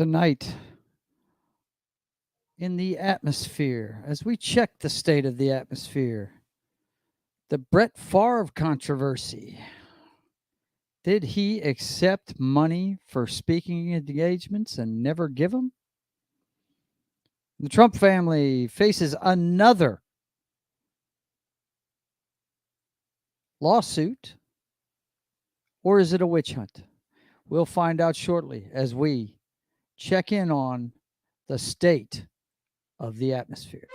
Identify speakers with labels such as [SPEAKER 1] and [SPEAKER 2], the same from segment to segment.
[SPEAKER 1] tonight in the atmosphere as we check the state of the atmosphere. The Brett Favre controversy. Did he accept money for speaking engagements and never give them? The Trump family faces another lawsuit, or is it a witch hunt? We'll find out shortly as we check in on the state of the atmosphere.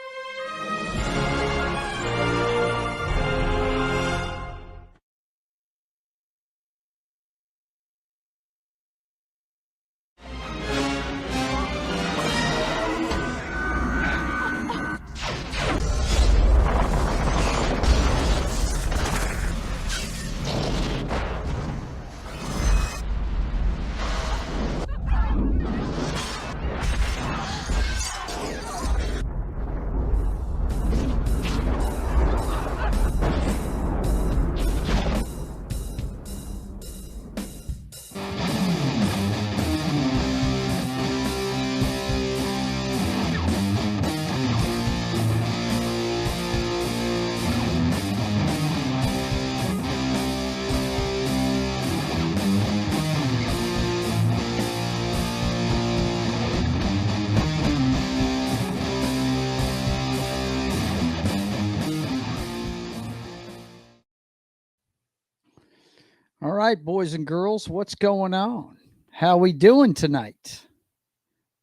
[SPEAKER 1] All right, boys and girls, what's going on? How we doing tonight?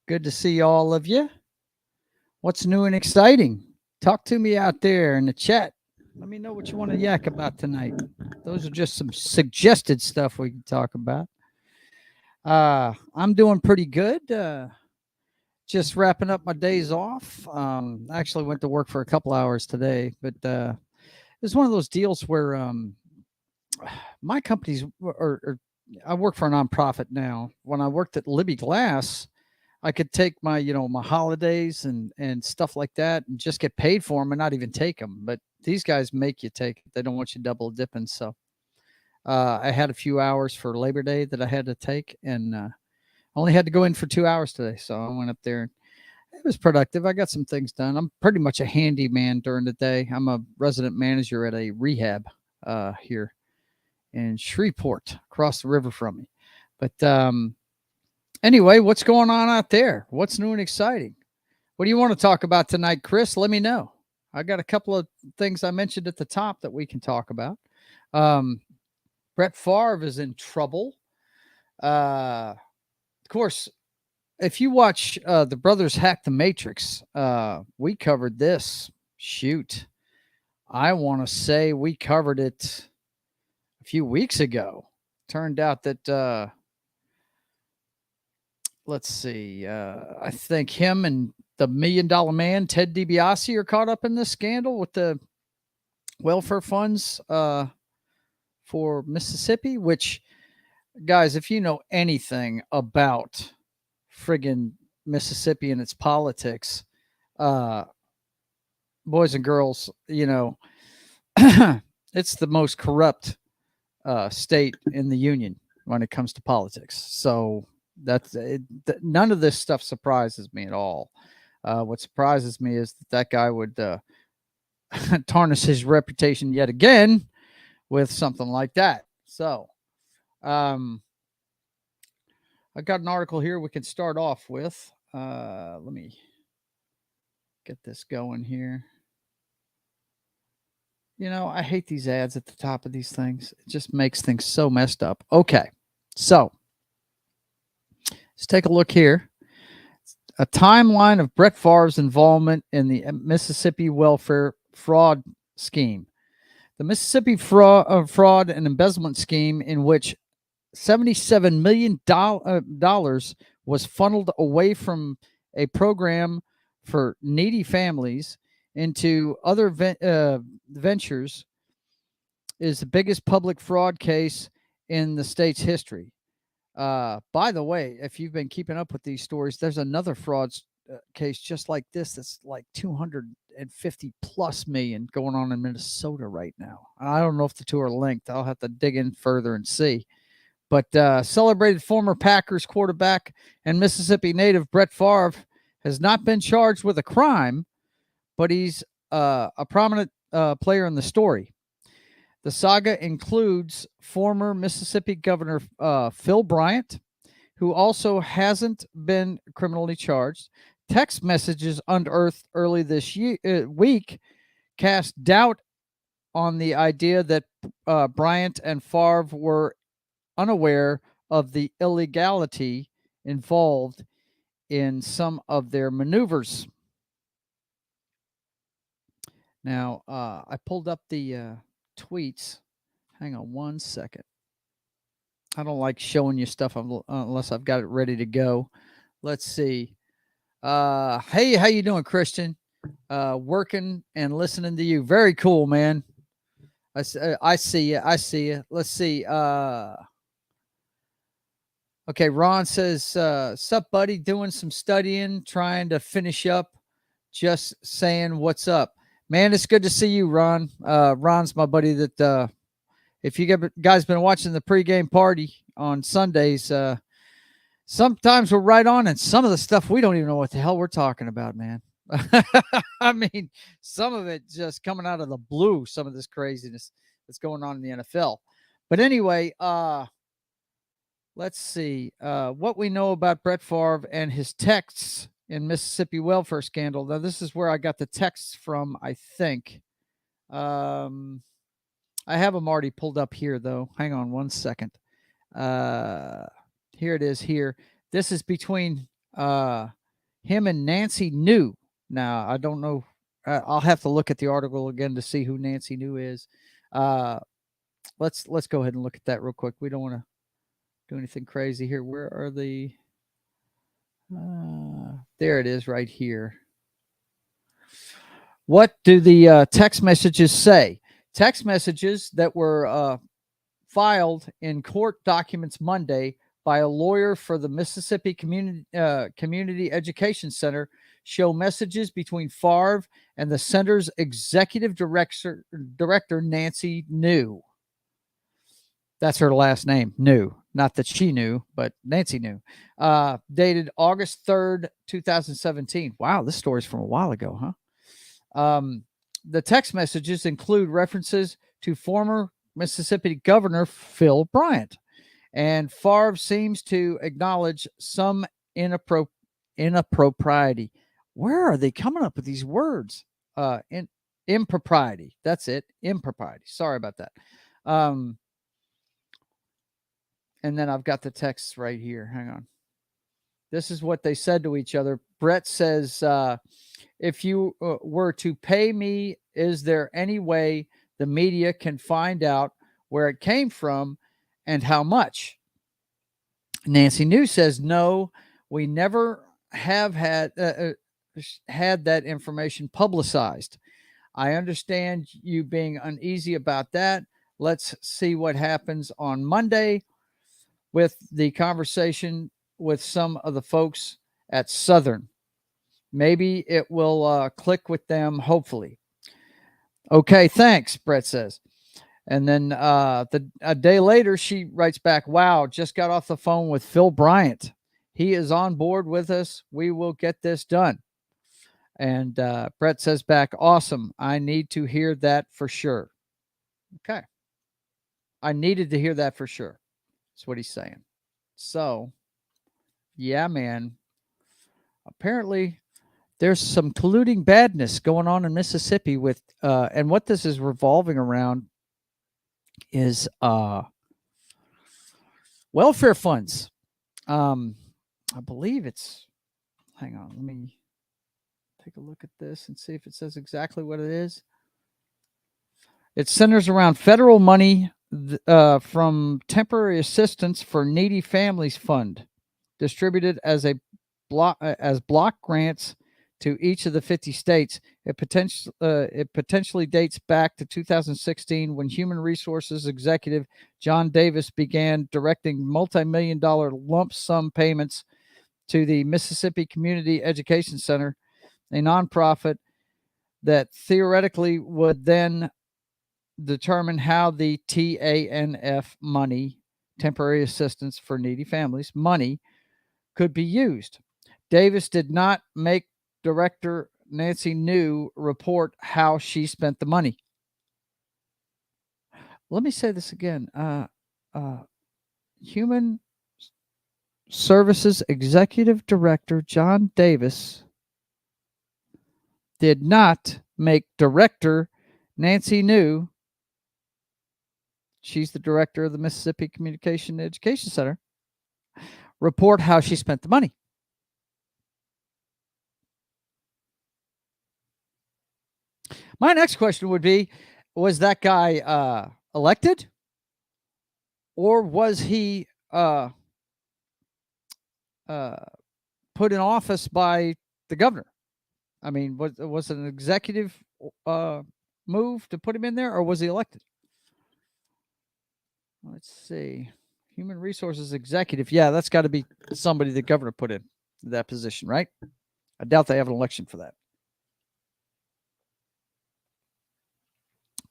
[SPEAKER 1] Good to see all of you. What's new and exciting? Talk to me out there in the chat. Let me know what you want to yak about tonight. Those are just some suggested stuff we can talk about. I'm doing pretty good. Just wrapping up my days off. I actually went to work for a couple hours today, but it's one of those deals where my company's or I work for a nonprofit now. When I worked at Libby Glass, I could take my, my holidays and stuff like that and just get paid for them and not even take them. But these guys make you take it. They don't want you double dipping. So I had a few hours for Labor Day that I had to take, and only had to go in for 2 hours today. So I went up there. It was productive. I got some things done. I'm pretty much a handyman during the day. I'm a resident manager at a rehab here in Shreveport, across the river from me. But anyway, what's going on out there? What's new and exciting? What do you want to talk about tonight, Chris? Let me know. I got a couple of things I mentioned at the top that we can talk about. Brett Favre is in trouble. Of course, if you watch the Brothers Hack the Matrix, we covered this. Shoot. I want to say we covered it a few weeks ago. Turned out that let's see, I think him and the $1 Million Man, Ted DiBiase, are caught up in this scandal with the welfare funds for Mississippi, which, guys, if you know anything about friggin' Mississippi and its politics, boys and girls, it's the most corrupt state in the union when it comes to politics. So that's it, none of this stuff surprises me at all. What surprises me is that guy would tarnish his reputation yet again with something like that. So I got an article here we can start off with. Let me get this going here. I hate these ads at the top of these things. It just makes things so messed up. Okay, so let's take a look here. A timeline of Brett Favre's involvement in the Mississippi welfare fraud scheme. The Mississippi fraud and embezzlement scheme, in which $77 million was funneled away from a program for needy families into other ventures, is the biggest public fraud case in the state's history. By the way, if you've been keeping up with these stories, there's another fraud case just like this that's like 250 plus million going on in Minnesota right now. I don't know if the two are linked. I'll have to dig in further and see. But celebrated former Packers quarterback and Mississippi native Brett Favre has not been charged with a crime, but he's a prominent player in the story. The saga includes former Mississippi Governor Phil Bryant, who also hasn't been criminally charged. Text messages unearthed early this week cast doubt on the idea that Bryant and Favre were unaware of the illegality involved in some of their maneuvers. Now, I pulled up the tweets. Hang on one second. I don't like showing you stuff unless I've got it ready to go. Let's see. Hey, how you doing, Christian? Working and listening to you. Very cool, man. I see you. I see you. Let's see. Okay, Ron says, sup, buddy? Doing some studying, trying to finish up. Just saying what's up. Man, it's good to see you, Ron. Ron's my buddy that if you guys been watching the pregame party on Sundays, sometimes we're right on, and some of the stuff we don't even know what the hell we're talking about, man. I mean, some of it just coming out of the blue, some of this craziness that's going on in the NFL. But anyway, let's see what we know about Brett Favre and his texts in Mississippi welfare scandal. Now, this is where I got the texts from, I think. I have them already pulled up here, though. Hang on one second. Here it is here. This is between him and Nancy New. Now, I don't know. I'll have to look at the article again to see who Nancy New is. Let's go ahead and look at that real quick. We don't want to do anything crazy here. Where are the... there it is right here. What do the text messages say? Text messages that were filed in court documents Monday by a lawyer for the Mississippi Community Education Center show messages between Favre and the center's executive director Nancy New. That's her last name, New. Not that she knew, but Nancy New. Dated August 3rd, 2017. Wow, this story's from a while ago, huh? The text messages include references to former Mississippi Governor Phil Bryant. And Favre seems to acknowledge some inappropriety. Where are they coming up with these words? Impropriety. That's it. Impropriety. Sorry about that. And then I've got the texts right here. Hang on. This is what they said to each other. Brett says, if you were to pay me, is there any way the media can find out where it came from and how much? Nancy New says, no, we never have had that information publicized. I understand you being uneasy about that. Let's see what happens on Monday with the conversation with some of the folks at Southern. Maybe it will click with them, hopefully. Okay, thanks, Brett says. And then a day later, she writes back, wow, just got off the phone with Phil Bryant. He is on board with us. We will get this done. And Brett says back, awesome. I need to hear that for sure. Okay. I needed to hear that for sure. That's what he's saying. So, yeah, man. Apparently, there's some colluding badness going on in Mississippi with, and what this is revolving around is welfare funds. I believe it's, hang on, let me take a look at this and see if it says exactly what it is. It centers around federal money from Temporary Assistance for Needy Families Fund, distributed as block grants to each of the 50 states. It potentially dates back to 2016 when Human Resources Executive John Davis began directing multi-million-dollar lump sum payments to the Mississippi Community Education Center, a nonprofit that theoretically would then determine how the TANF money temporary assistance for needy families, money could be used. Davis did not make Director Nancy New report how she spent the money. Let me say this again. Human Services Executive Director John Davis did not make Director Nancy New, she's the director of the Mississippi Communication Education Center, report how she spent the money. My next question would be, was that guy elected? Or was he put in office by the governor? I mean, was it an executive move to put him in there, or was he elected? Let's see. Human Resources Executive. Yeah, that's got to be somebody the governor put in that position, right? I doubt they have an election for that.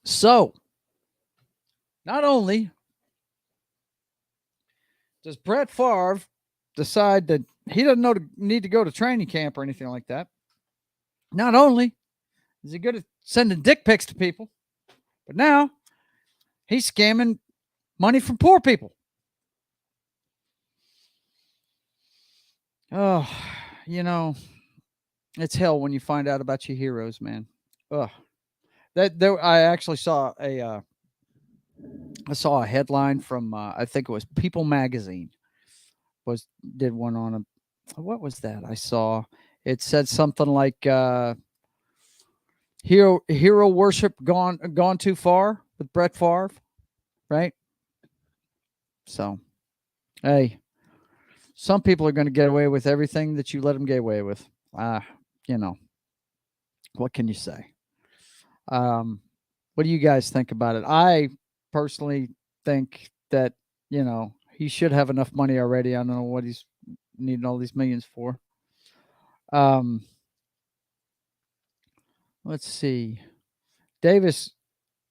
[SPEAKER 1] So, not only does Brett Favre decide that he doesn't need to go to training camp or anything like that, not only is he good at sending dick pics to people, but now he's scamming money from poor people. Oh, it's hell when you find out about your heroes, man. Ugh. I actually saw a headline from I think it was People Magazine. Did one on a, what was that? I saw it said something like hero worship gone too far with Brett Favre, right? So, hey, some people are going to get away with everything that you let them get away with. What can you say? What do you guys think about it? I personally think that, he should have enough money already. I don't know what he's needing all these millions for. Let's see. Davis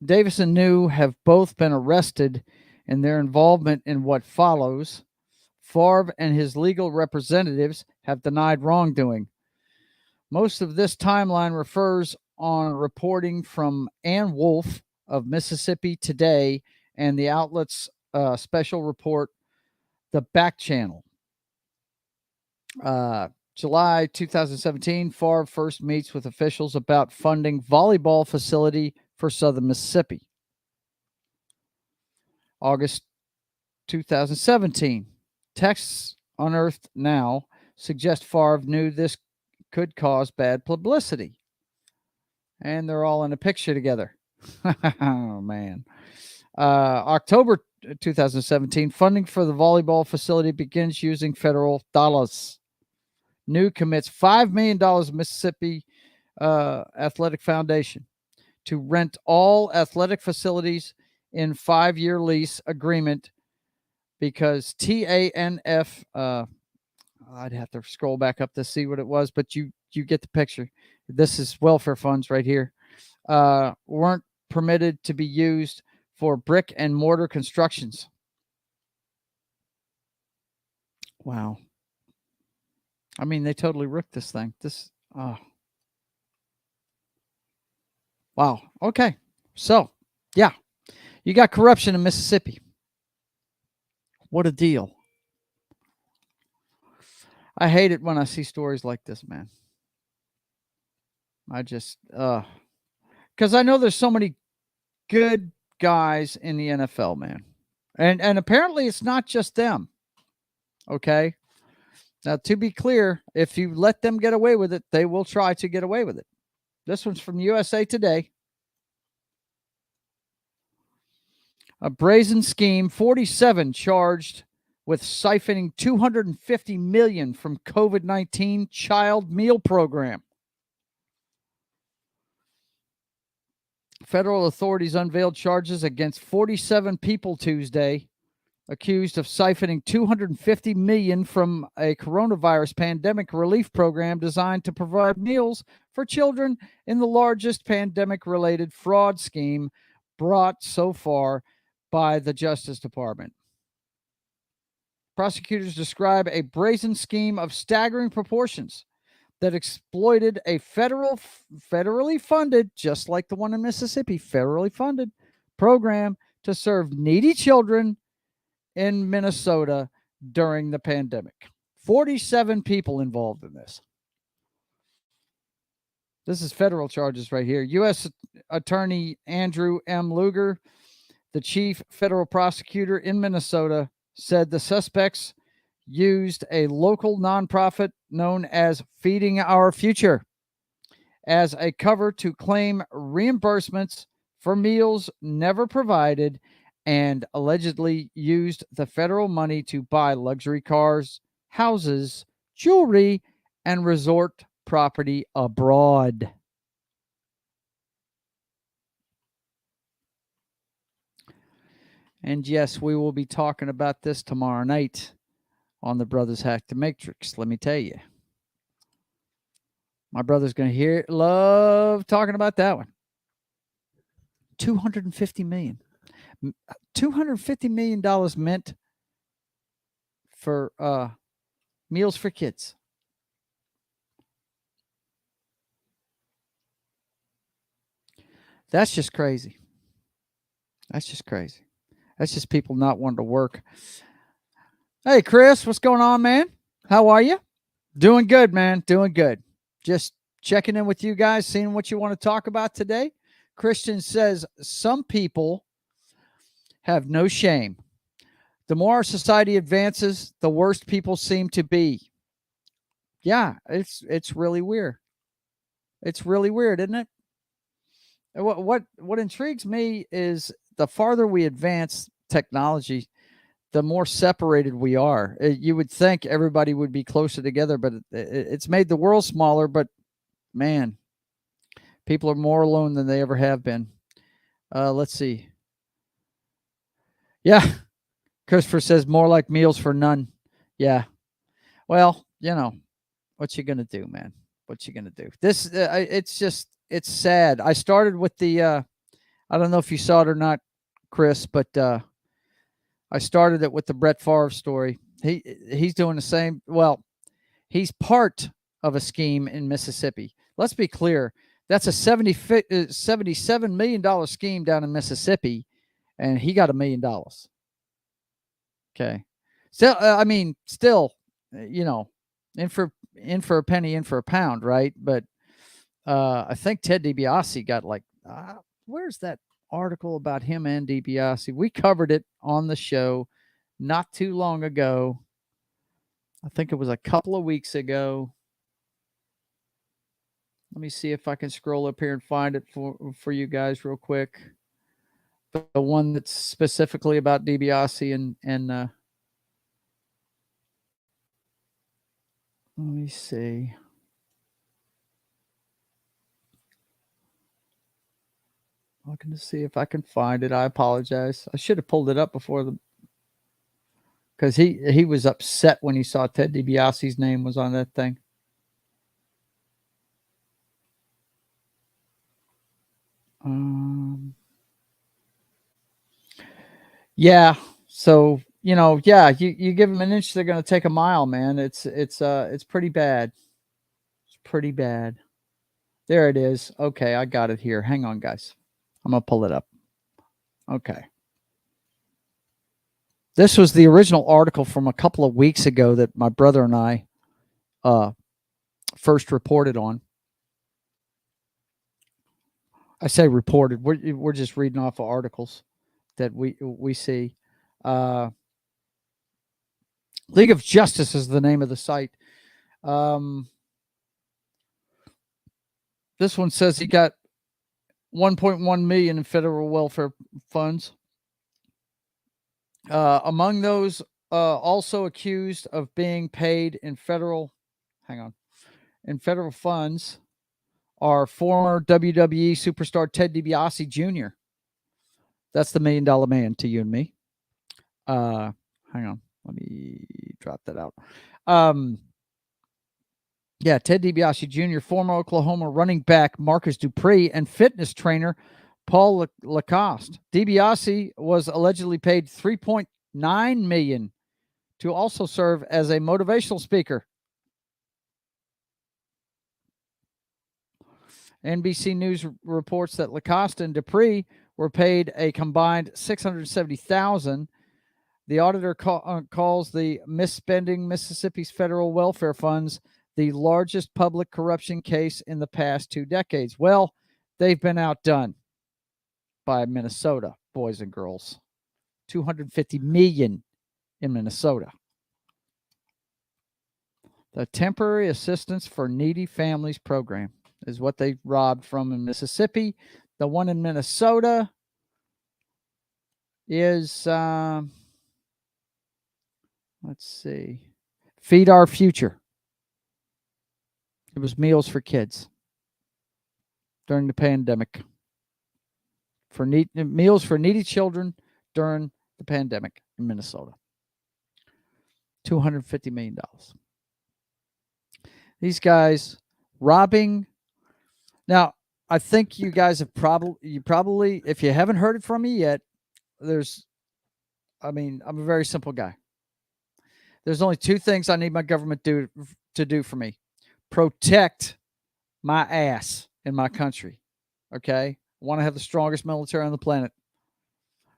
[SPEAKER 1] and New have both been arrested in their involvement in what follows. Favre and his legal representatives have denied wrongdoing. Most of this timeline refers on reporting from Ann Wolf of Mississippi Today and the outlet's special report, The Back Channel. July 2017, Favre first meets with officials about funding volleyball facility for Southern Mississippi. August 2017, texts unearthed now suggest Favre knew this could cause bad publicity. And they're all in a picture together. Oh, man. October 2017, funding for the volleyball facility begins using federal dollars. New commits $5 million to Mississippi Athletic Foundation to rent all athletic facilities in 5-year lease agreement because TANF, I'd have to scroll back up to see what it was, but you get the picture. This is welfare funds right here. Weren't permitted to be used for brick and mortar constructions. Wow. I mean, they totally ripped this thing. Wow. Okay. So, yeah, you got corruption in Mississippi. What a deal. I hate it when I see stories like this, man. I just, because I know there's so many good guys in the NFL, man. And apparently it's not just them. Okay. Now, to be clear, if you let them get away with it, they will try to get away with it. This one's from USA Today. A brazen scheme, 47 charged with siphoning $250 million from COVID-19 child meal program. Federal authorities unveiled charges against 47 people Tuesday, accused of siphoning $250 million from a coronavirus pandemic relief program designed to provide meals for children in the largest pandemic-related fraud scheme brought so far by the Justice Department. Prosecutors describe a brazen scheme of staggering proportions that exploited a federally funded, just like the one in Mississippi, federally funded program to serve needy children in Minnesota during the pandemic. 47 people involved in this. This is federal charges right here. U.S. Attorney Andrew M. Luger, the chief federal prosecutor in Minnesota, said the suspects used a local nonprofit known as Feeding Our Future as a cover to claim reimbursements for meals never provided and allegedly used the federal money to buy luxury cars, houses, jewelry, and resort property abroad. And yes, we will be talking about this tomorrow night on the Brothers Hack the Matrix. Let me tell you. My brother's going to love talking about that one. $250 million. $250 million meant for meals for kids. That's just crazy. That's just crazy. That's just people not wanting to work. Hey, Chris, what's going on, man? How are you? Doing good, man. Doing good. Just checking in with you guys, seeing what you want to talk about today. Christian says some people have no shame. The more our society advances, the worse people seem to be. Yeah, it's really weird. It's really weird, isn't it? What intrigues me is the farther we advance technology, the more separated we are. You would think everybody would be closer together, but it's made the world smaller. But man, people are more alone than they ever have been. Let's see. Yeah, Christopher says more like meals for none. Yeah. Well, what you gonna do, man? What you gonna do? This it's sad. I started with the I don't know if you saw it or not, Chris, but I started it with the Brett Favre story. He's doing the same. Well, he's part of a scheme in Mississippi. Let's be clear. That's a $77 million scheme down in Mississippi, and he got $1 million. Okay. Still, in for a penny, in for a pound, right? But I think Ted DiBiase got where's that article about him and DiBiase? We covered it on the show not too long ago. I think it was a couple of weeks ago. Let me see if I can scroll up here and find it for you guys real quick. The one that's specifically about DiBiase and let me see. Looking to see if I can find it. I apologize. I should have pulled it up before because he was upset when he saw Ted DiBiase's name was on that thing. Yeah. So you give them an inch, they're going to take a mile, man. It's pretty bad. It's pretty bad. There it is. Okay, I got it here. Hang on, guys. I'm going to pull it up. Okay. This was the original article from a couple of weeks ago that my brother and I first reported on. I say reported. We're just reading off of articles that we see. League of Justice is the name of the site. This one says he got $1.1 million in federal welfare funds. Among those also accused of being paid in federal funds are former WWE superstar Ted DiBiase Jr. That's the $1 million man to you and me. Hang on. Let me drop that out. Ted DiBiase Jr., former Oklahoma running back Marcus Dupree, and fitness trainer Paul Lacoste. DiBiase was allegedly paid $3.9 million to also serve as a motivational speaker. NBC News reports that Lacoste and Dupree were paid a combined $670,000. The auditor calls the misspending Mississippi's federal welfare funds the largest public corruption case in the past 2 decades. Well, they've been outdone by Minnesota, boys and girls. $250 million in Minnesota. The Temporary Assistance for Needy Families program is what they robbed from in Mississippi. The one in Minnesota is, let's see, Feed Our Future. It was meals for kids during the pandemic. For meals for needy children during the pandemic in Minnesota. $250 million. These guys robbing. Now, I think you guys have probably, if you haven't heard it from me yet, I'm a very simple guy. There's only 2 things I need my government to do for me. Protect my ass in my country. Okay? I want to have the strongest military on the planet.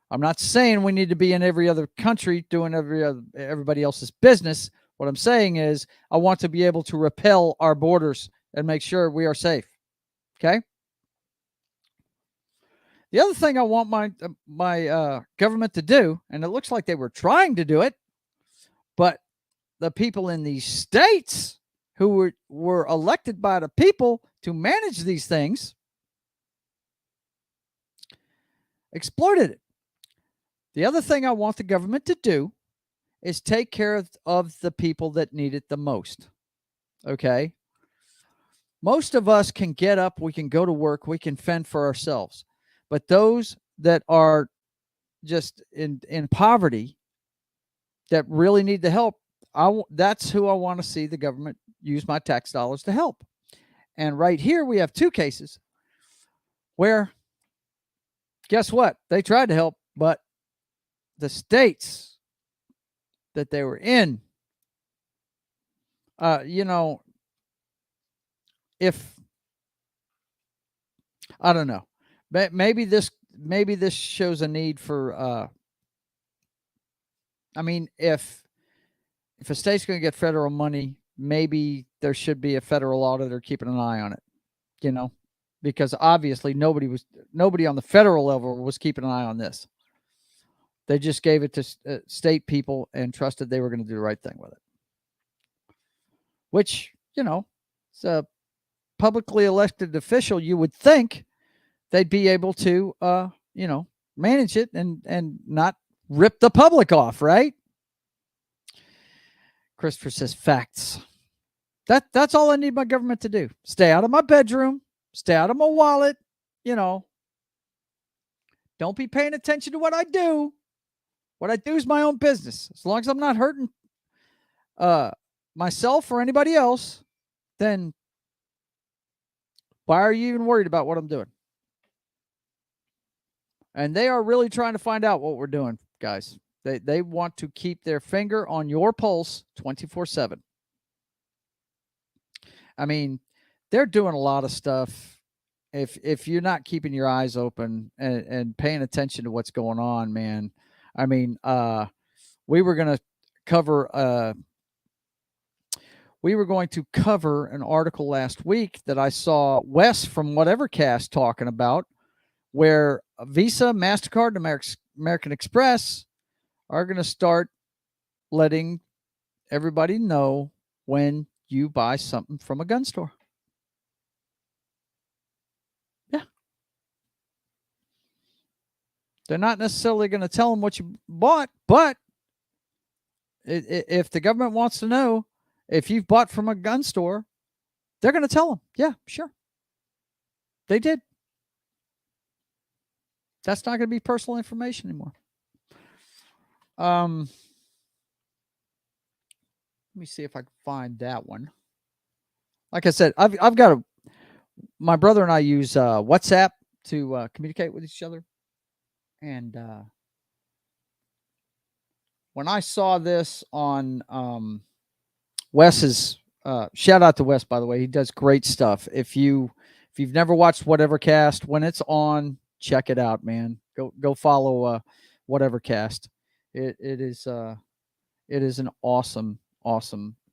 [SPEAKER 1] I'm not saying we need to be in every other country doing everybody else's business. What I'm saying is I want to be able to repel our borders and make sure we are safe. Okay? The other thing I want my government to do, and it looks like they were trying to do it, but the people in these states who were elected by the people to manage these things exploited it. The other thing I want the government to do is take care of the people that need it the most. Okay? Most of us can get up, we can go to work, we can fend for ourselves. But those that are just in poverty that really need the help, that's who I want to see the government use my tax dollars to help. And right here we have 2 cases where, guess what? They tried to help, but the states that they were in, if I don't know, maybe this shows a need for. If a state's going to get federal money, maybe there should be a federal auditor keeping an eye on it. Because obviously nobody on the federal level was keeping an eye on this. They just gave it to state people and trusted they were going to do the right thing with it. Which, it's a publicly elected official. You would think they'd be able to, manage it and not rip the public off, right? Christopher says facts. That's all I need my government to do. Stay out of my bedroom. Stay out of my wallet. Don't be paying attention to what I do. What I do is my own business. As long as I'm not hurting myself or anybody else, then why are you even worried about what I'm doing? And they are really trying to find out what we're doing, guys. They want to keep their finger on your pulse 24/7. They're doing a lot of stuff. If you're not keeping your eyes open and paying attention to what's going on, man. We were going to cover an article last week that I saw Wes from Whatever Cast talking about, where Visa, MasterCard, and American Express are going to start letting everybody know when you buy something from a gun store. Yeah. They're not necessarily going to tell them what you bought, but if the government wants to know if you've bought from a gun store, they're going to tell them. Yeah, sure. They did. That's not going to be personal information anymore. Let me see if I can find that one. Like I said, I've got my brother and I use WhatsApp to communicate with each other, and when I saw this on Wes's, shout out to Wes, by the way, he does great stuff. If you've never watched Whatever Cast, when it's on, check it out, man. Go follow Whatever Cast. It is an awesome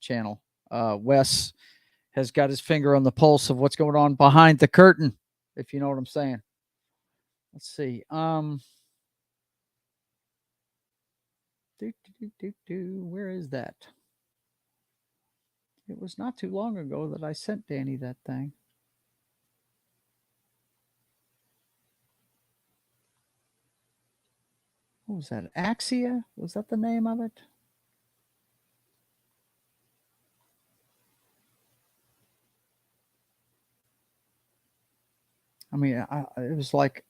[SPEAKER 1] channel. Wes has got his finger on the pulse of what's going on behind the curtain, if you know what I'm saying. Let's see. Where is that? It was not too long ago that I sent Danny that thing. What was that? Axia? Was that the name of it? I mean, it was like,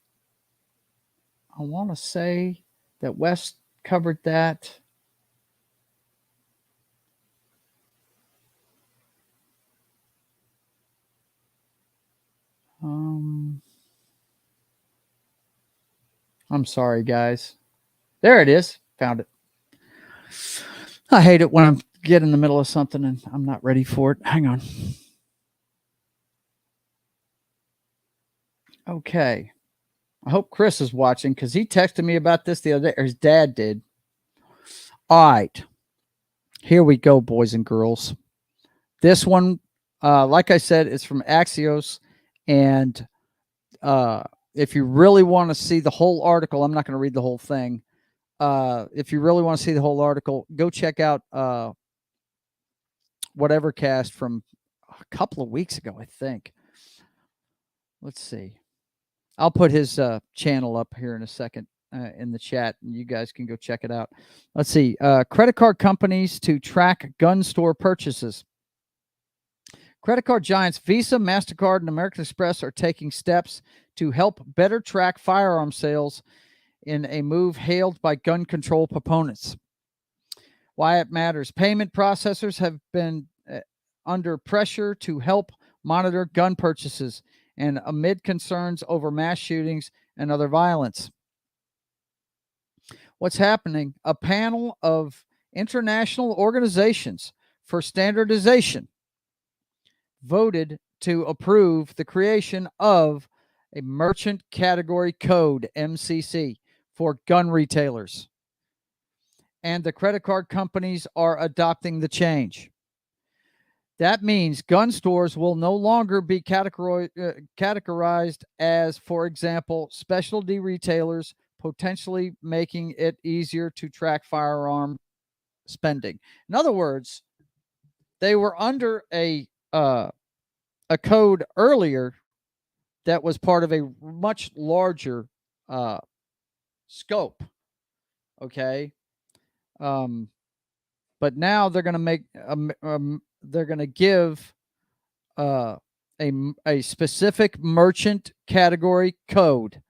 [SPEAKER 1] I want to say that Wes covered that. I'm sorry, guys. There it is. Found it. I hate it when I'm getting in the middle of something and I'm not ready for it. Hang on. Okay. I hope Chris is watching because he texted me about this the other day, or his dad did. All right. Here we go, boys and girls. This one, like I said, it's from Axios. And if you really want to see the whole article, I'm not going to read the whole thing. If you really want to see the whole article, go check out Whatever Cast from a couple of weeks ago, I think. Let's see. I'll put his channel up here in a second in the chat, and you guys can go check it out. Let's see. Credit card companies to track gun store purchases. Credit card giants Visa, MasterCard, and American Express are taking steps to help better track firearm sales in a move hailed by gun control proponents. Why it matters. Payment processors have been under pressure to help monitor gun purchases and amid concerns over mass shootings and other violence. What's happening? A panel of international organizations for standardization voted to approve the creation of a merchant category code, MCC, for gun retailers. And the credit card companies are adopting the change. That means gun stores will no longer be categorized as, for example, specialty retailers, potentially making it easier to track firearm spending. In other words, they were under a code earlier that was part of a much larger scope. Okay. But now they're going to make they're going to give a specific merchant category code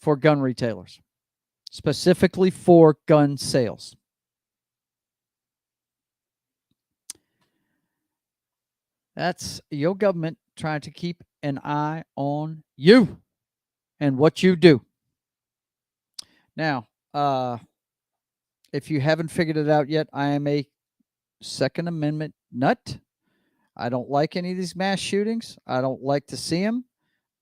[SPEAKER 1] for gun retailers, specifically for gun sales. That's your government trying to keep an eye on you and what you do. Now, if you haven't figured it out yet, I am a Second Amendment nut. I don't like any of these mass shootings. I don't like to see them.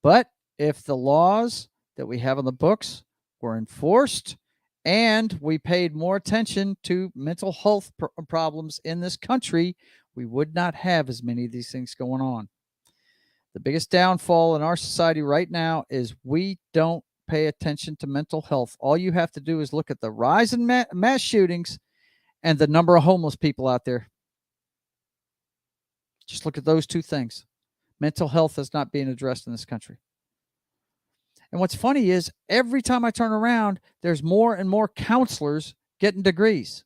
[SPEAKER 1] But if the laws that we have on the books were enforced and we paid more attention to mental health problems in this country, we would not have as many of these things going on. The biggest downfall in our society right now is we don't pay attention to mental health. All you have to do is look at the rise in mass shootings and the number of homeless people out there. Just look at those two things. Mental health is not being addressed in this country. And what's funny is every time I turn around, there's more and more counselors getting degrees.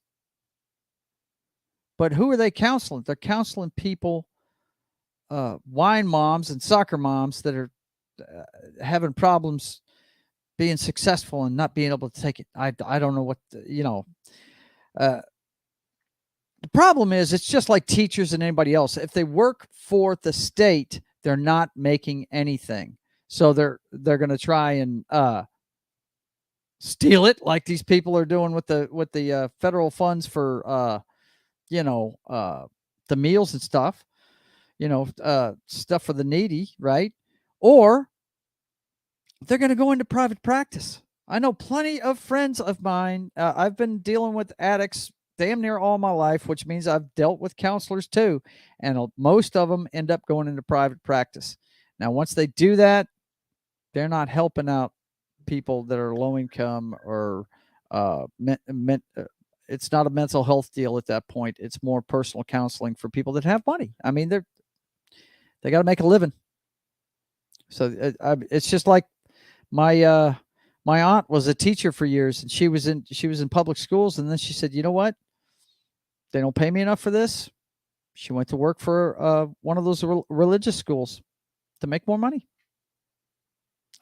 [SPEAKER 1] But who are they counseling? They're counseling people, wine moms and soccer moms that are having problems being successful and not being able to take it. I don't know what, the problem is it's just like teachers and anybody else. If they work for the state, they're not making anything. So they're going to try and steal it like these people are doing with the federal funds for you know the meals and stuff, stuff for the needy, right? Or they're going to go into private practice. I know plenty of friends of mine. I've been dealing with addicts damn near all my life, which means I've dealt with counselors too. And most of them end up going into private practice. Now, once they do that, they're not helping out people that are low income or it's not a mental health deal at that point. It's more personal counseling for people that have money. I mean, they got to make a living. So it's just like my my aunt was a teacher for years, and she was in public schools, and then she said, you know what? They don't pay me enough for this. She went to work for one of those religious schools to make more money.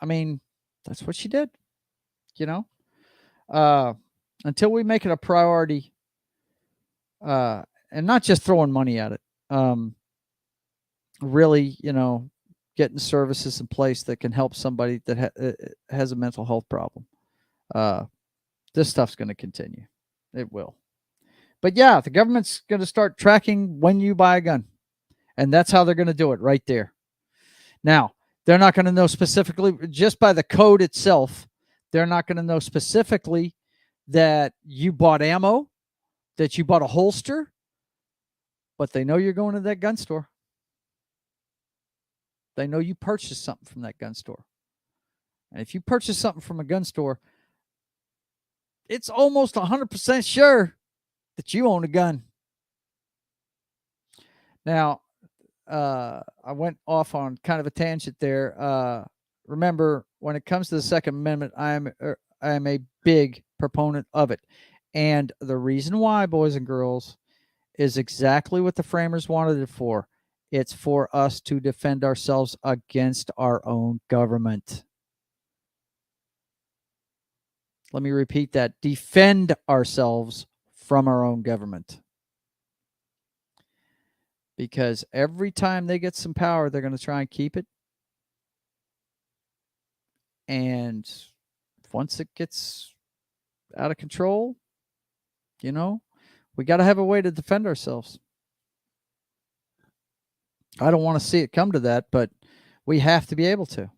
[SPEAKER 1] I mean, that's what she did. You know, until we make it a priority, and not just throwing money at it. Really, getting services in place that can help somebody that has a mental health problem. This stuff's going to continue. It will. But yeah, the government's going to start tracking when you buy a gun. And that's how they're going to do it right there. Now, they're not going to know specifically, just by the code itself, they're not going to know specifically that you bought ammo, that you bought a holster, but they know you're going to that gun store. They know you purchased something from that gun store. And if you purchase something from a gun store, it's almost 100% sure that you own a gun. Now, I went off on kind of a tangent there. Remember, when it comes to the Second Amendment, I am a big proponent of it. And the reason why, boys and girls, is exactly what the framers wanted it for. It's for us to defend ourselves against our own government. Let me repeat that. Defend ourselves from our own government. Because every time they get some power, they're going to try and keep it. And once it gets out of control, we got to have a way to defend ourselves. I don't want to see it come to that, but we have to be able to.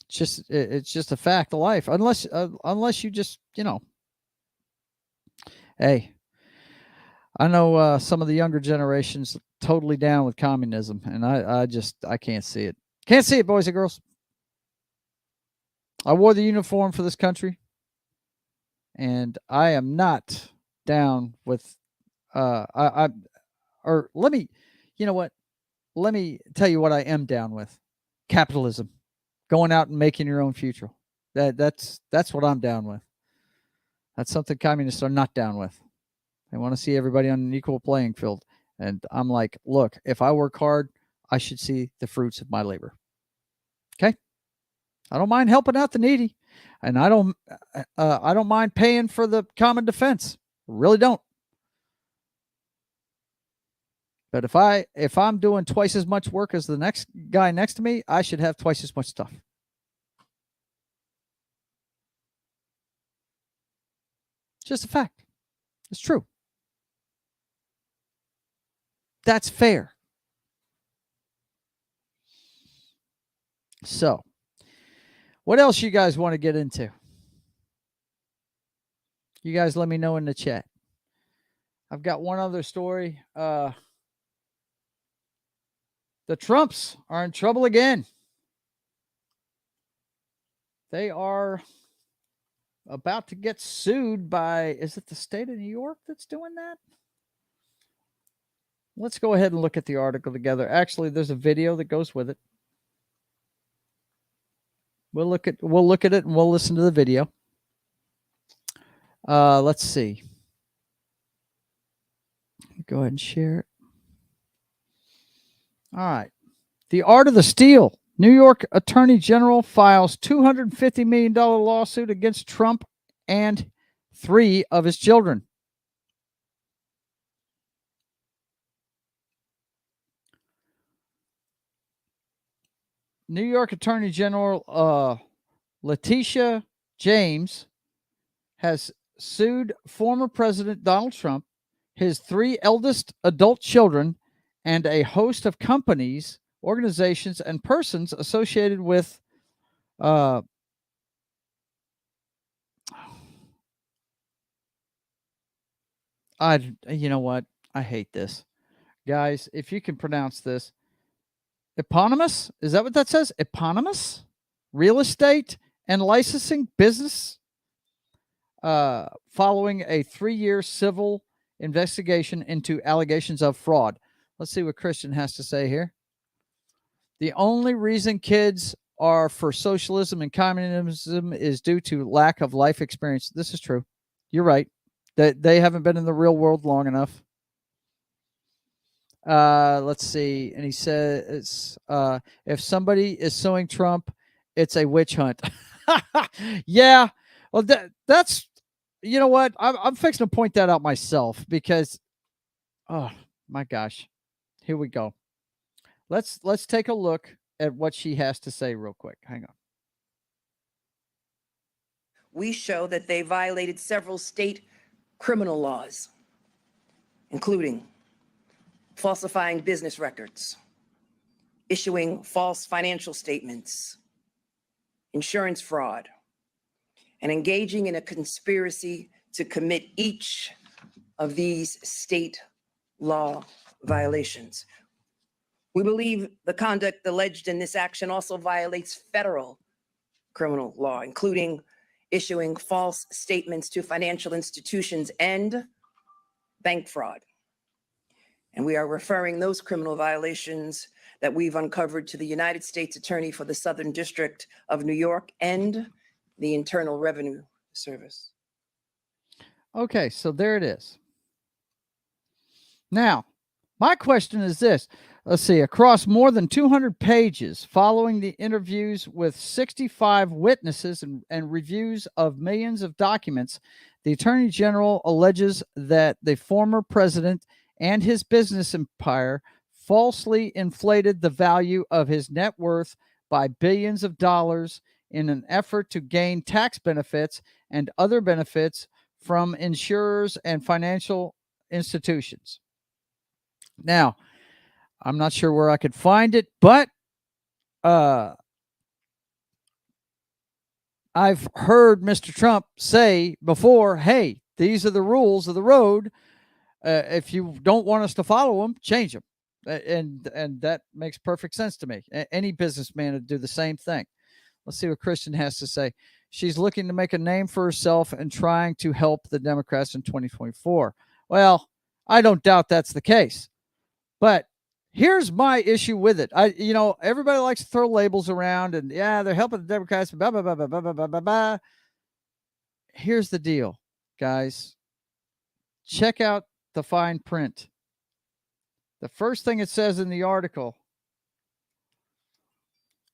[SPEAKER 1] It's just a fact of life. Unless you just, hey, I know some of the younger generations totally down with communism, and I can't see it. Can't see it, boys and girls. I wore the uniform for this country, and I am not down with let me, you know what? Let me tell you what I am down with. Capitalism. Going out and making your own future. That's what I'm down with. That's something communists are not down with. They want to see everybody on an equal playing field. And I'm like, look, if I work hard, I should see the fruits of my labor. Okay? I don't mind helping out the needy. And I don't mind paying for the common defense. Really don't. But if I'm doing twice as much work as the next guy next to me, I should have twice as much stuff. Just a fact. It's true. That's fair. So, what else you guys want to get into? You guys let me know in the chat. I've got one other story. The Trumps are in trouble again. They are about to get sued by, is it the state of New York that's doing that? Let's go ahead and look at the article together. Actually, there's a video that goes with it. We'll look at it and we'll listen to the video. Let's see. Go ahead and share it. All right. The Art of the Steal. New York Attorney General files $250 million lawsuit against Trump and 3 of his children. New York Attorney General Letitia James has sued former President Donald Trump, his 3 eldest adult children, and a host of companies, organizations, and persons associated with you know what? I hate this. Guys, if you can pronounce this, eponymous? Is that what that says? Eponymous? Real estate and licensing business following a 3-year civil investigation into allegations of fraud. Let's see what Christian has to say here. The only reason kids are for socialism and communism is due to lack of life experience. This is true. You're right. They haven't been in the real world long enough. Let's see. And he says, if somebody is suing Trump, it's a witch hunt. Yeah. Well, that's, you know what? I'm fixing to point that out myself because, oh my gosh, here we go. Let's take a look at what she has to say real quick. Hang on.
[SPEAKER 2] We show that they violated several state criminal laws, including falsifying business records, issuing false financial statements, insurance fraud, and engaging in a conspiracy to commit each of these state law violations. We believe the conduct alleged in this action also violates federal criminal law, including issuing false statements to financial institutions and bank fraud. And we are referring those criminal violations that we've uncovered to the United States Attorney for the Southern District of New York and the Internal Revenue Service.
[SPEAKER 1] Okay, so there it is. Now, my question is this. Let's see, across more than 200 pages, following the interviews with 65 witnesses and reviews of millions of documents, the Attorney General alleges that the former president and his business empire falsely inflated the value of his net worth by billions of dollars in an effort to gain tax benefits and other benefits from insurers and financial institutions. Now, I'm not sure where I could find it, but I've heard Mr. Trump say before, hey, these are the rules of the road. If you don't want us to follow them, change them. And that makes perfect sense to me. Any businessman would do the same thing. Let's see what Christian has to say. She's looking to make a name for herself and trying to help the Democrats in 2024. Well, I don't doubt that's the case. But here's my issue with it. Everybody likes to throw labels around and, yeah, they're helping the Democrats, blah, blah, blah, blah, blah, blah, blah, blah. Here's the deal, guys. Check out the fine print. The first thing it says in the article,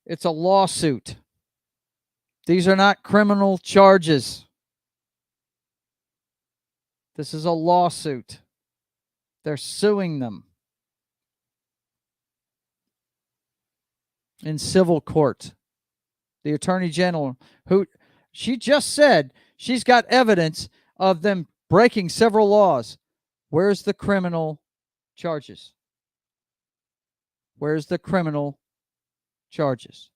[SPEAKER 1] it's a lawsuit. These are not criminal charges. This is a lawsuit. They're suing them in civil court. The Attorney General, who she just said she's got evidence of them breaking several laws. Where's the criminal charges? Where's the criminal charges?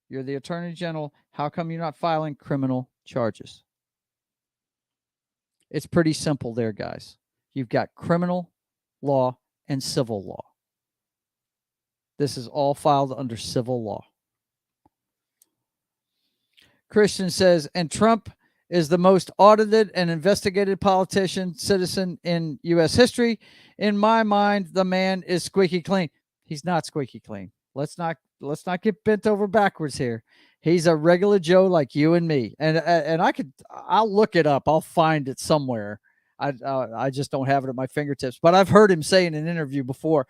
[SPEAKER 1] You're the Attorney General. How come you're not filing criminal charges? It's pretty simple there, guys. You've got criminal law and civil law. This is all filed under civil law. Christian says, and Trump is the most audited and investigated citizen in U.S. history. In my mind, the man is squeaky clean. He's not squeaky clean. Let's not get bent over backwards here. He's a regular Joe like you and me. And I'll look it up. I'll find it somewhere. I just don't have it at my fingertips. But I've heard him say in an interview before,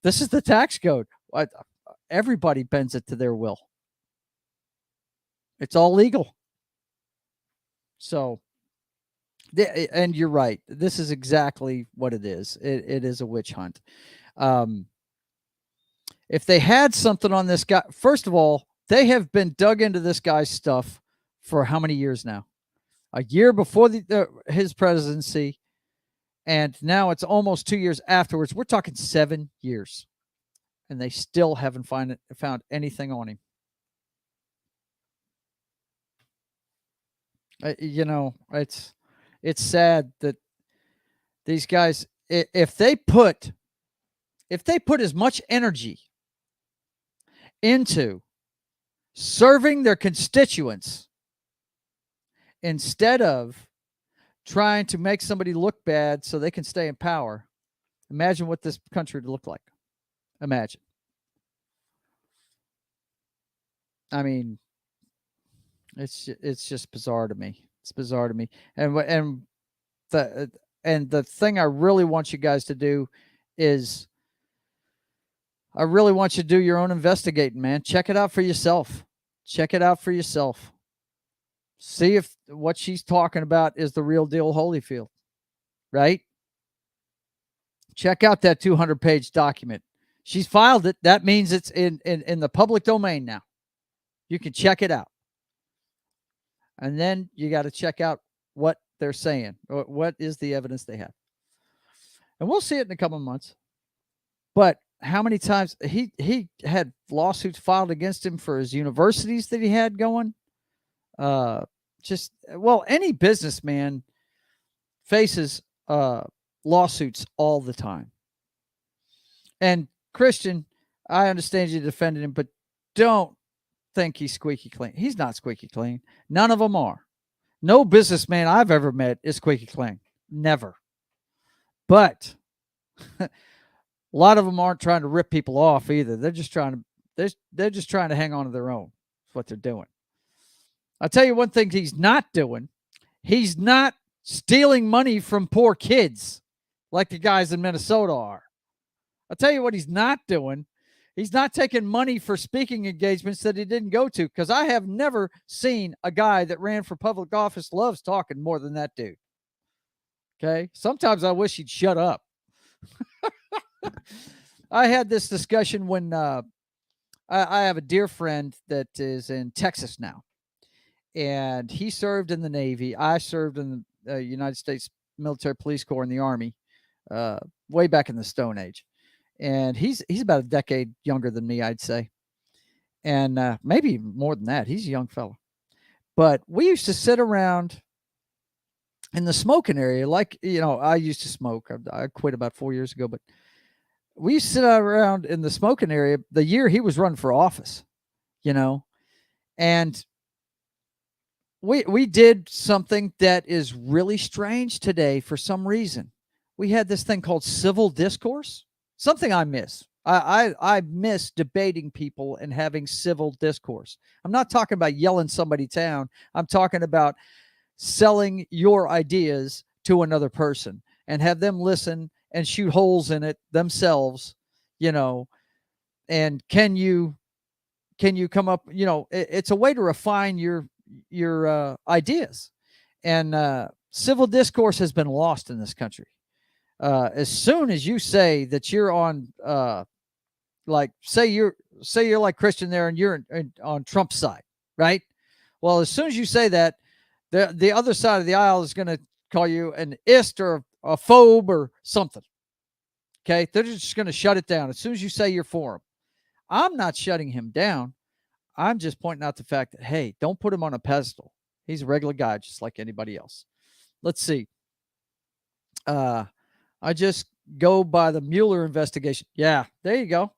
[SPEAKER 1] this is the tax code. Everybody bends it to their will. It's all legal. So, and you're right. This is exactly what it is. It is a witch hunt. If they had something on this guy, first of all, they have been dug into this guy's stuff for how many years now? A year before his presidency, and now it's almost 2 years afterwards. We're talking 7 years, and they still haven't found anything on him. It's sad that these guys, if they put as much energy into serving their constituents instead of trying to make somebody look bad so they can stay in power, imagine what this country would look like. Imagine. I mean, it's just bizarre to me. It's bizarre to me. And the thing I really want you guys to do is, I really want you to do your own investigating, man. Check it out for yourself. Check it out for yourself. See if what she's talking about is the real deal Holyfield, right? Check out that 200-page document. She's filed it. That means it's in the public domain now. You can check it out. And then you got to check out what they're saying. What is the evidence they have? And we'll see it in a couple of months. But how many times he had lawsuits filed against him for his universities that he had going? Any businessman faces lawsuits all the time. And Christian, I understand you defended him, but don't think he's squeaky clean. He's not squeaky clean. None of them are. No businessman I've ever met is squeaky clean. Never. But a lot of them aren't trying to rip people off either. They're just trying to hang on to their own. That's what they're doing. I'll tell you one thing he's not doing. He's not stealing money from poor kids like the guys in Minnesota are. I'll tell you what he's not doing. He's not taking money for speaking engagements that he didn't go to, because I have never seen a guy that ran for public office loves talking more than that dude. Okay? Sometimes I wish he'd shut up. I had this discussion when I have a dear friend that is in Texas now, and he served in the Navy. I served in the United States Military Police Corps in the Army way back in the Stone Age. And he's about a decade younger than me, I'd say. And maybe more than that. He's a young fellow. But we used to sit around in the smoking area. Like, I used to smoke. I quit about 4 years ago. But we used to sit around in the smoking area the year he was running for office, And we did something that is really strange today for some reason. We had this thing called civil discourse. Something I miss. I miss debating people and having civil discourse. I'm not talking about yelling somebody down. I'm talking about selling your ideas to another person and have them listen and shoot holes in it themselves, and can you come up, it's a way to refine your ideas. And civil discourse has been lost in this country. As soon as you say that you're on, say you're like Christian there and you're on Trump's side, right? Well, as soon as you say that, the other side of the aisle is going to call you an ist or a phobe or something. Okay, they're just going to shut it down as soon as you say you're for him. I'm not shutting him down. I'm just pointing out the fact that, hey, don't put him on a pedestal. He's a regular guy just like anybody else. Let's see. I just go by the Mueller investigation. Yeah, there you go.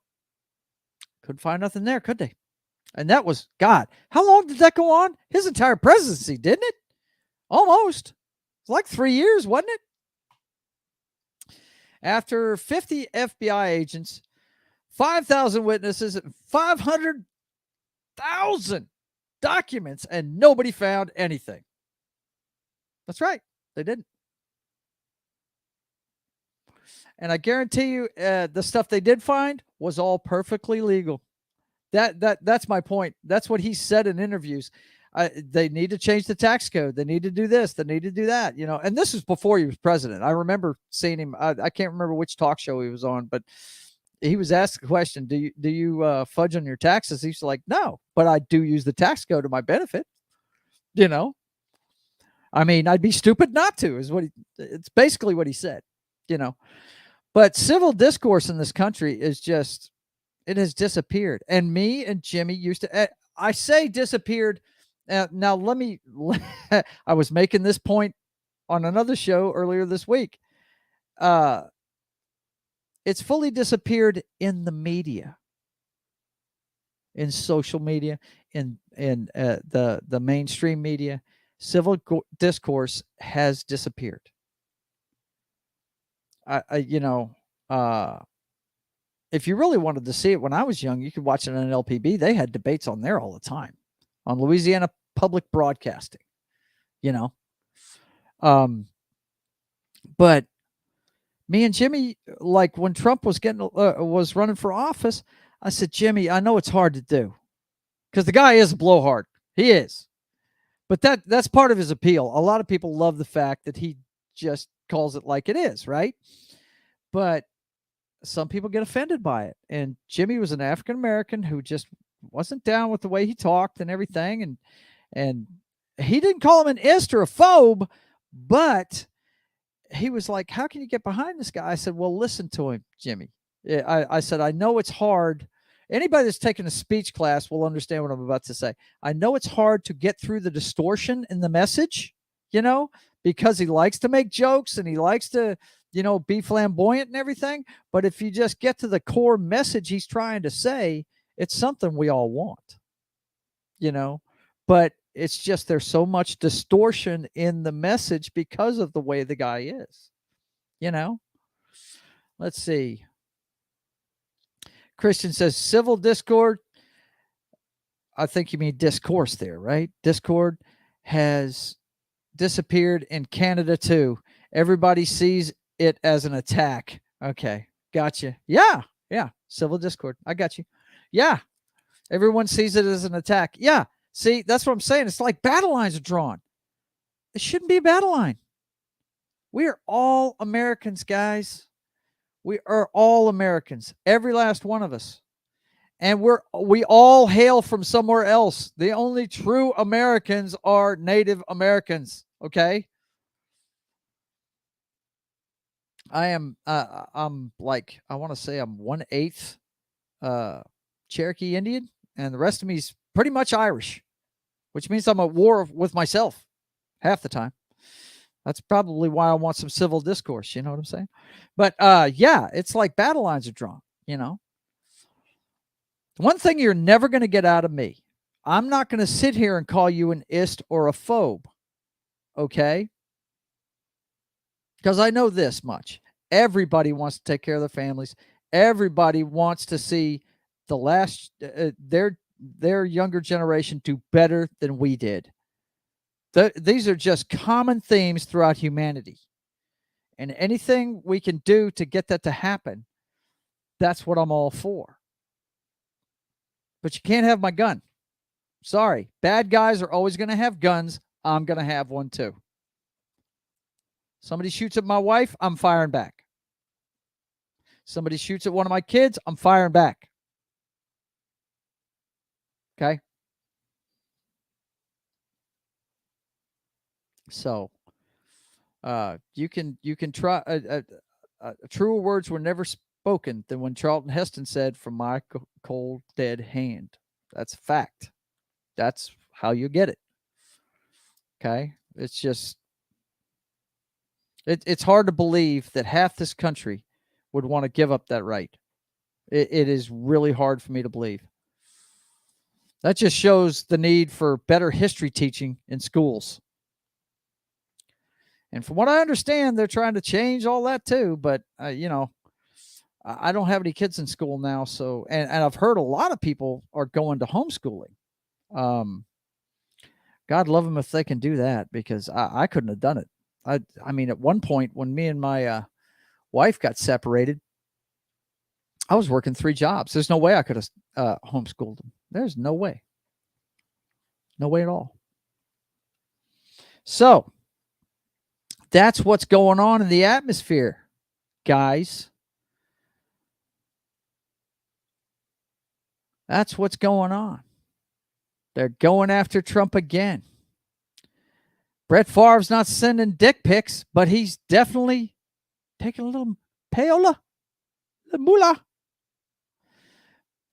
[SPEAKER 1] Couldn't find nothing there, could they? And that was, God, how long did that go on? His entire presidency, didn't it? Almost. It's like 3 years, wasn't it? After 50 FBI agents, 5,000 witnesses, 500,000 documents, and nobody found anything. That's right. They didn't. And I guarantee you, the stuff they did find was all perfectly legal. That's my point. That's what he said in interviews. They need to change the tax code. They need to do this. They need to do that. And this was before he was president. I remember seeing him. I can't remember which talk show he was on, but he was asked the question, do you fudge on your taxes? He's like, no, but I do use the tax code to my benefit. You know, I mean, I'd be stupid not to. It's basically what he said. You know, but civil discourse in this country is just, it has disappeared. And me and Jimmy used to, I say disappeared. Now, let me, I was making this point on another show earlier this week. It's fully disappeared in the media, in social media, in the mainstream media. Civil discourse has disappeared. You know, if you really wanted to see it, when I was young, you could watch it on LPB. They had debates on there all the time, on Louisiana Public Broadcasting. You know, but me and Jimmy, like when Trump was was running for office, I said, Jimmy, I know it's hard to do because the guy is a blowhard. He is, but that's part of his appeal. A lot of people love the fact that he just calls it like it is, right? But some people get offended by it. And Jimmy was an African American who just wasn't down with the way he talked and everything. And he didn't call him an ist or a phobe, but he was like, how can you get behind this guy? I said, well, listen to him, Jimmy. I said, I know it's hard. Anybody that's taken a speech class will understand what I'm about to say. I know it's hard to get through the distortion in the message, you know, because he likes to make jokes and he likes to, you know, be flamboyant and everything. But if you just get to the core message he's trying to say, it's something we all want, you know, but it's just there's so much distortion in the message because of the way the guy is, you know. Let's see. Christian says civil discord. I think you mean discourse there, right? Discord has disappeared in Canada too. Everybody sees it as an attack. Okay, gotcha. Yeah, yeah. Civil discord. I got you. Yeah, everyone sees it as an attack. Yeah. See, that's what I'm saying. It's like battle lines are drawn. It shouldn't be a battle line. We are all Americans, guys. We are all Americans, every last one of us. And we all hail from somewhere else. The only true Americans are Native Americans, okay? I'm like, I want to say I'm 1/8 Cherokee Indian, and the rest of me is pretty much Irish, which means I'm at war with myself half the time. That's probably why I want some civil discourse. You know what I'm saying? But yeah, it's like battle lines are drawn, you know. One thing you're never going to get out of me, I'm not going to sit here and call you an ist or a phobe, okay? Because I know this much. Everybody wants to take care of their families. Everybody wants to see the last their younger generation do better than we did. These are just common themes throughout humanity. And anything we can do to get that to happen, that's what I'm all for. But you can't have my gun. Sorry. Bad guys are always going to have guns. I'm going to have one too. Somebody shoots at my wife, I'm firing back. Somebody shoots at one of my kids, I'm firing back. Okay? So, you can try. Truer words were never spoken than when Charlton Heston said, "From my cold dead hand." That's a fact. That's how you get it. Okay, it's just it's hard to believe that half this country would want to give up that right. It is really hard for me to believe. That just shows the need for better history teaching in schools. And from what I understand, they're trying to change all that too. But, you know, I don't have any kids in school now. So, and I've heard a lot of people are going to homeschooling. God love them if they can do that, because I couldn't have done it. I mean, at one point when me and my wife got separated, I was working 3 jobs. There's no way I could have homeschooled them. There's no way. No way at all. So that's what's going on in the atmosphere, guys. That's what's going on. They're going after Trump again. Brett Favre's not sending dick pics, but he's definitely taking a little payola, the moolah.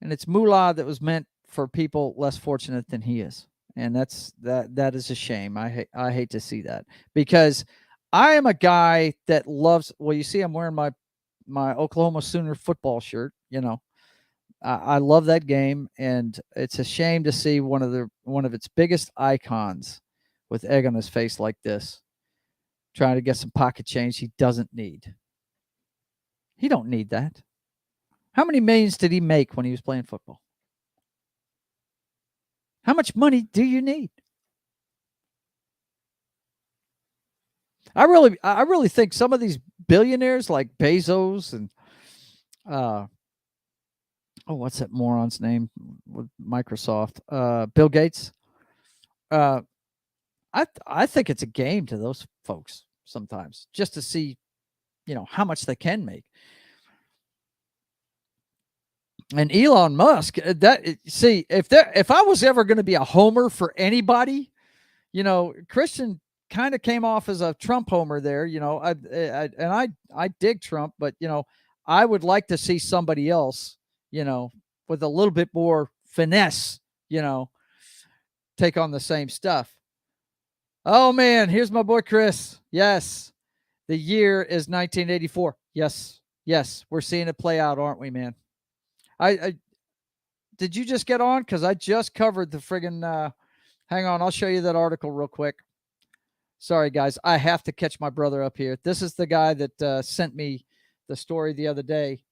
[SPEAKER 1] And it's moolah that was meant for people less fortunate than he is. And that is a shame. I hate to see that, because I am a guy that loves, well, you see I'm wearing my Oklahoma Sooner football shirt, I love that game, and it's a shame to see one of its biggest icons with egg on his face like this, trying to get some pocket change he doesn't need. He don't need that. How many millions did he make when he was playing football? How much money do you need? I really think some of these billionaires like Bezos and what's that moron's name with Microsoft? Bill Gates. I think it's a game to those folks sometimes, just to see, how much they can make. And Elon Musk, if I was ever going to be a homer for anybody, Christian kind of came off as a Trump homer there. I dig Trump, but I would like to see somebody else, with a little bit more finesse, take on the same stuff. Oh man, here's my boy Chris. Yes, the year is 1984. Yes, we're seeing it play out, aren't we, man? I did you just get on? Because I just covered the friggin'. Hang on, I'll show you that article real quick. Sorry, guys, I have to catch my brother up here. This is the guy that sent me the story the other day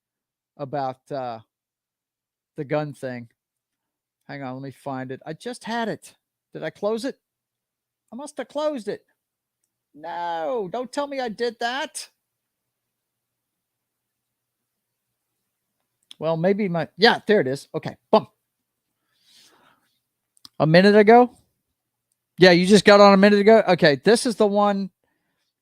[SPEAKER 1] about the gun thing. Hang on, let me find it. I just had it. Did I close it? I must have closed it. No, don't tell me I did that. Well, maybe there it is. Okay, boom. A minute ago? Yeah, you just got on a minute ago? Okay, this is the one.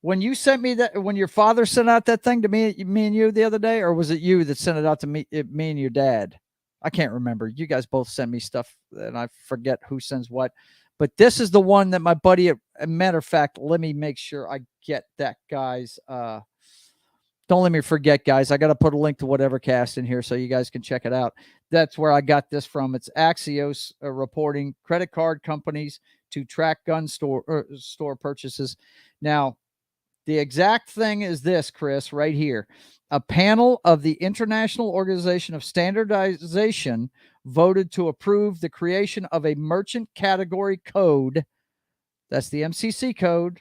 [SPEAKER 1] When you sent me that, when your father sent out that thing to me and you the other day, or was it you that sent it out to me and your dad? I can't remember. You guys both send me stuff, and I forget who sends what. But this is the one that my buddy, a matter of fact, let me make sure I get that guy's. Don't let me forget, guys. I got to put a link to whatever cast in here so you guys can check it out. That's where I got this from. It's Axios reporting credit card companies to track gun store purchases. Now, the exact thing is this, Chris, right here. A panel of the International Organization of Standardization voted to approve the creation of a merchant category code. That's the MCC code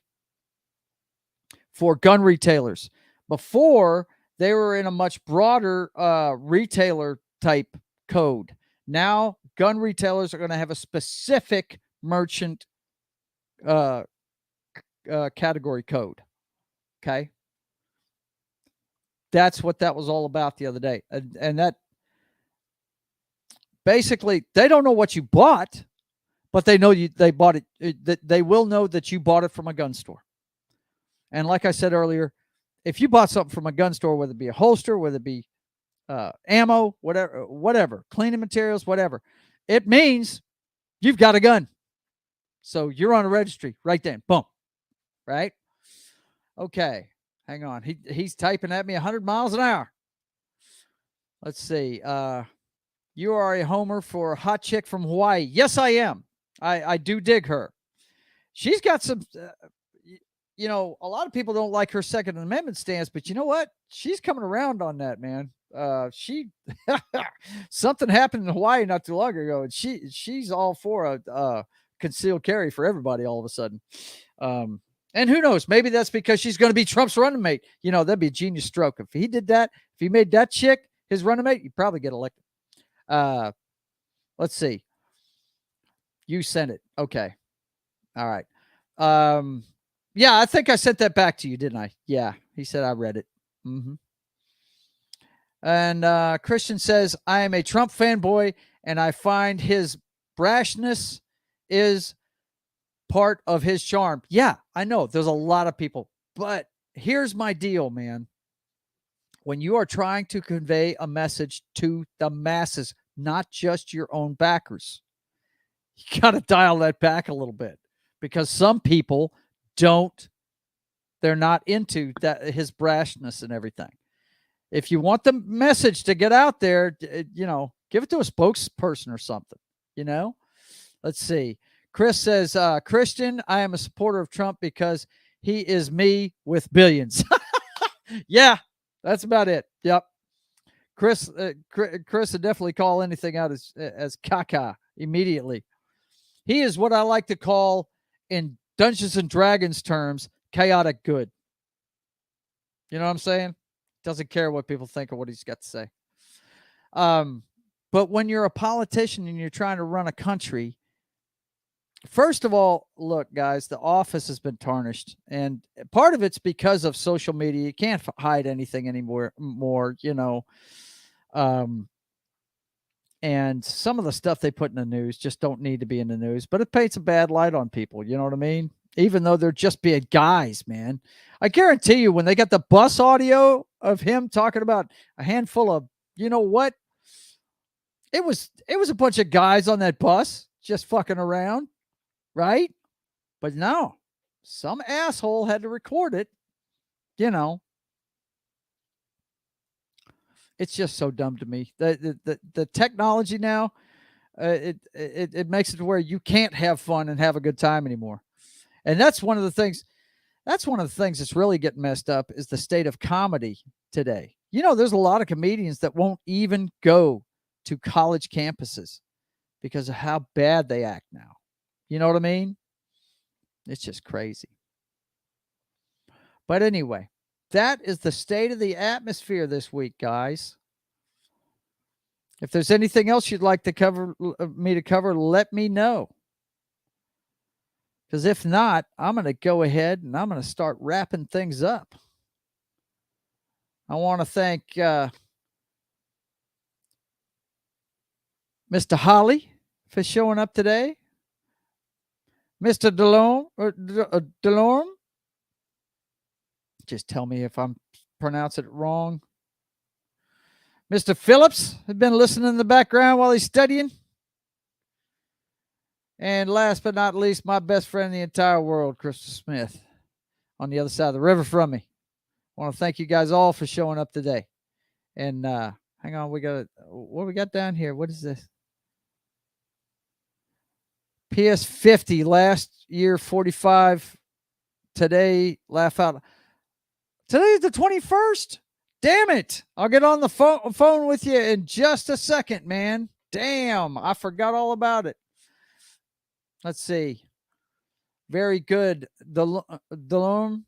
[SPEAKER 1] for gun retailers. Before, they were in a much broader retailer type code. Now, gun retailers are going to have a specific merchant category code. Okay. That's what that was all about the other day. And that basically, they don't know what you bought, but they know they bought it. They will know that you bought it from a gun store. And like I said earlier, if you bought something from a gun store, whether it be a holster, whether it be ammo, whatever, cleaning materials, whatever, it means you've got a gun. So you're on a registry right then. Boom. Right? Okay. Hang on. He's typing at me 100 miles an hour. Let's see. You are a homer for a hot chick from Hawaii. Yes, I am. I do dig her. She's got some, a lot of people don't like her Second Amendment stance, but you know what? She's coming around on that, man. Something happened in Hawaii not too long ago, and she's all for a concealed carry for everybody all of a sudden. And who knows? Maybe that's because she's going to be Trump's running mate. That'd be a genius stroke. If he did that, if he made that chick his running mate, he'd probably get elected. Let's see. You sent it. Okay. All right. Yeah, I think I sent that back to you, didn't I? Yeah. He said I read it. Mm-hmm. And Christian says, I am a Trump fanboy, and I find his brashness is part of his charm. Yeah, I know. There's a lot of people. But here's my deal, man. When you are trying to convey a message to the masses, not just your own backers. You got to dial that back a little bit because some people don't, they're not into that, his brashness and everything. If you want the message to get out there, give it to a spokesperson or something, you know? Let's see. Chris says, Christian, I am a supporter of Trump because he is me with billions. Yeah, that's about it. Yep. Chris would definitely call anything out as caca immediately. He is what I like to call, in Dungeons and Dragons terms, chaotic good. You know what I'm saying? Doesn't care what people think or what he's got to say. But when you're a politician and you're trying to run a country, first of all, look, guys, the office has been tarnished, and part of it's because of social media. You can't hide anything anymore. And some of the stuff they put in the news just don't need to be in the news, but it paints a bad light on people. You know what I mean? Even though they're just being guys, man. I guarantee you, when they got the bus audio of him talking about a handful of, you know what? It was a bunch of guys on that bus just fucking around, right? But no, some asshole had to record it. It's just so dumb to me. The technology now, it makes it to where you can't have fun and have a good time anymore. And that's one of the things that's really getting messed up, is the state of comedy today. There's a lot of comedians that won't even go to college campuses because of how bad they act now. You know what I mean? It's just crazy. But anyway, that is the state of the atmosphere this week, guys. If there's anything else you'd like to me to cover, let me know. Because if not, I'm going to go ahead and I'm going to start wrapping things up. I want to thank Mr. Holly for showing up today. Mr. Delorme. Just tell me if I'm pronouncing it wrong. Mr. Phillips has been listening in the background while he's studying. And last but not least, my best friend in the entire world, Crystal Smith, on the other side of the river from me. I want to thank you guys all for showing up today. And hang on, what we got down here? What is this? PS 50, last year 45. Today, laugh out. Today's the 21st. Damn it. I'll get on the phone with you in just a second, man. Damn, I forgot all about it. Let's see. Very good. Delorme.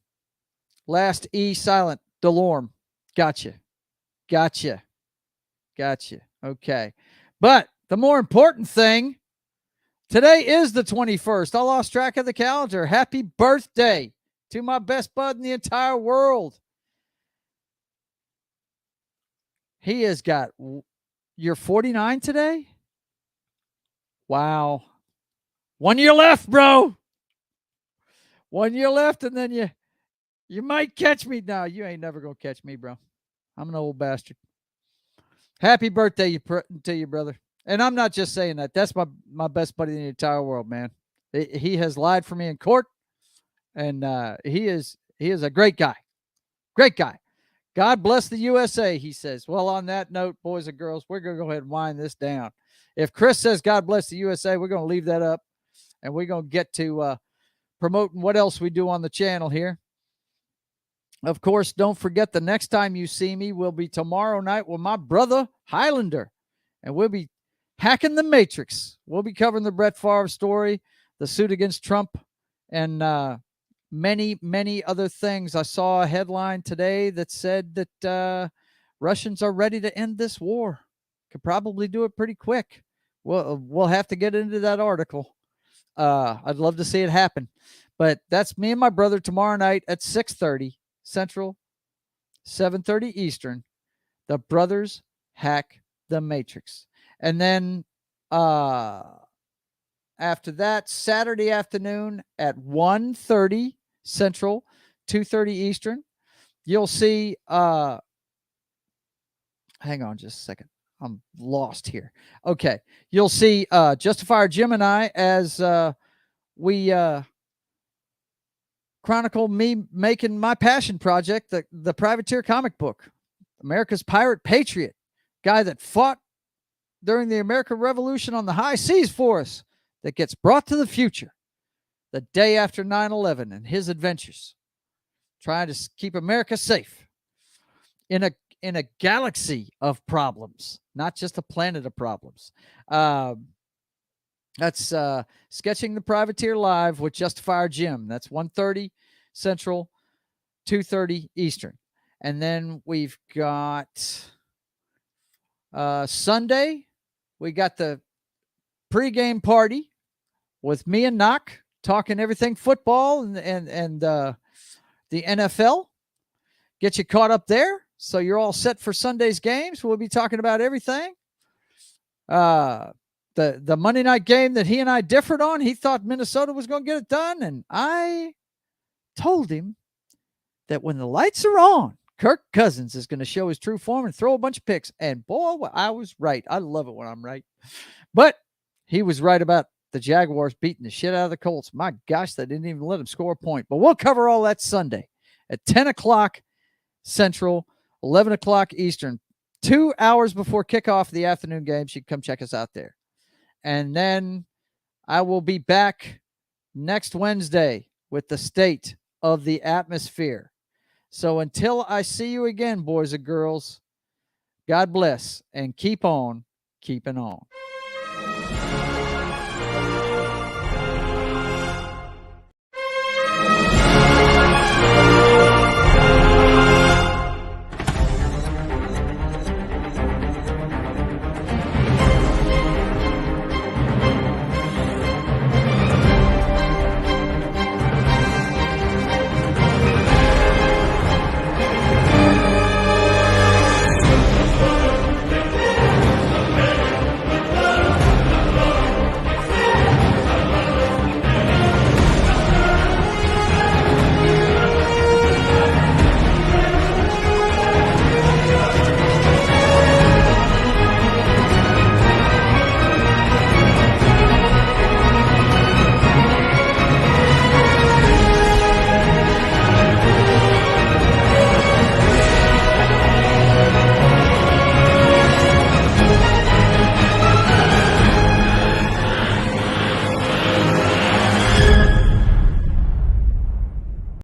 [SPEAKER 1] Last E silent. Delorme. Gotcha. Okay. But the more important thing, today is the 21st. I lost track of the calendar. Happy birthday to my best bud in the entire world. He has got, you're 49 today? Wow. 1 year left, bro. 1 year left, and then you might catch me. No, you ain't never going to catch me, bro. I'm an old bastard. Happy birthday to you, brother. And I'm not just saying that. That's my best buddy in the entire world, man. He has lied for me in court, and he is a great guy. Great guy. God bless the USA, he says. Well, on that note, boys and girls, we're going to go ahead and wind this down. If Chris says God bless the USA, we're going to leave that up, and we're going to get to promoting what else we do on the channel here. Of course, don't forget, the next time you see me will be tomorrow night with my brother Highlander, and we'll be hacking the Matrix. We'll be covering the Brett Favre story, the suit against Trump, and many, many other things. I saw a headline today that said that Russians are ready to end this war. Could probably do it pretty quick. We'll have to get into that article. I'd love to see it happen. But that's me and my brother tomorrow night at 6:30 Central, 7:30 Eastern. The Brothers Hack the Matrix. And then after that, Saturday afternoon at 1:30 Central, 2:30 Eastern, you'll see, hang on just a second. I'm lost here. Okay. You'll see Justifier Jim and I as we chronicle me making my passion project, the Privateer comic book, America's Pirate Patriot, guy that fought during the American Revolution on the high seas for us, that gets brought to the future the day after 9/11 and his adventures, trying to keep America safe in a galaxy of problems, not just a planet of problems. That's Sketching the Privateer Live with Justifier Jim. That's 1:30 Central, 2:30 Eastern. And then we've got Sunday, we got the pregame party with me and Knock talking everything football and the NFL. Get you caught up there, so you're all set for Sunday's games. We'll be talking about everything. The Monday night game that he and I differed on, he thought Minnesota was going to get it done, and I told him that when the lights are on, Kirk Cousins is going to show his true form and throw a bunch of picks. And boy, I was right. I love it when I'm right. But he was right about the Jaguars beating the shit out of the Colts. My gosh, they didn't even let them score a point. But we'll cover all that Sunday at 10 o'clock Central, 11 o'clock Eastern, 2 hours before kickoff of the afternoon games. You can come check us out there. And then I will be back next Wednesday with the state of the atmosphere. So until I see you again, boys and girls, God bless and keep on keeping on.